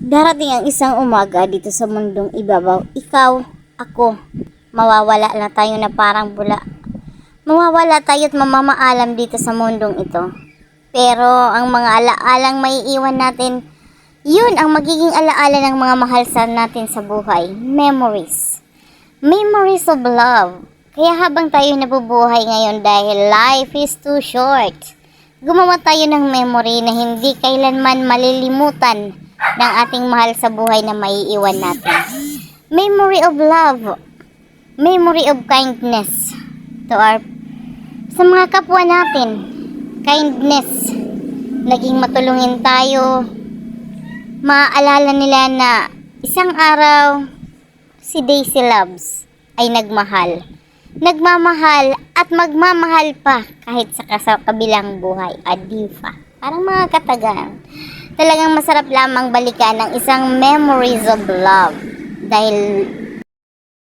Darating ang isang umaga dito sa mundong ibabaw. Ikaw, ako, mawawala na tayo na parang bula. Mawawala tayo at mamamaalam dito sa mundong ito. Pero ang mga alaalang maiiwan natin, yun ang magiging alaala ng mga mahal sa natin sa buhay. Memories. Memories of love. Kaya habang tayo nabubuhay ngayon dahil life is too short, gumawa tayo ng memory na hindi kailanman malilimutan ng ating mahal sa buhay na maiiwan natin. Memory of love. Memory of kindness to our sa mga kapwa natin. Kindness. Naging matulungin tayo. Maaalala nila na isang araw si Daisy Loves ay nagmahal. Nagmamahal at magmamahal pa kahit sa kabilang buhay. Adifa. Parang mga katagang. Talagang masarap lamang balikan ng isang memories of love. Dahil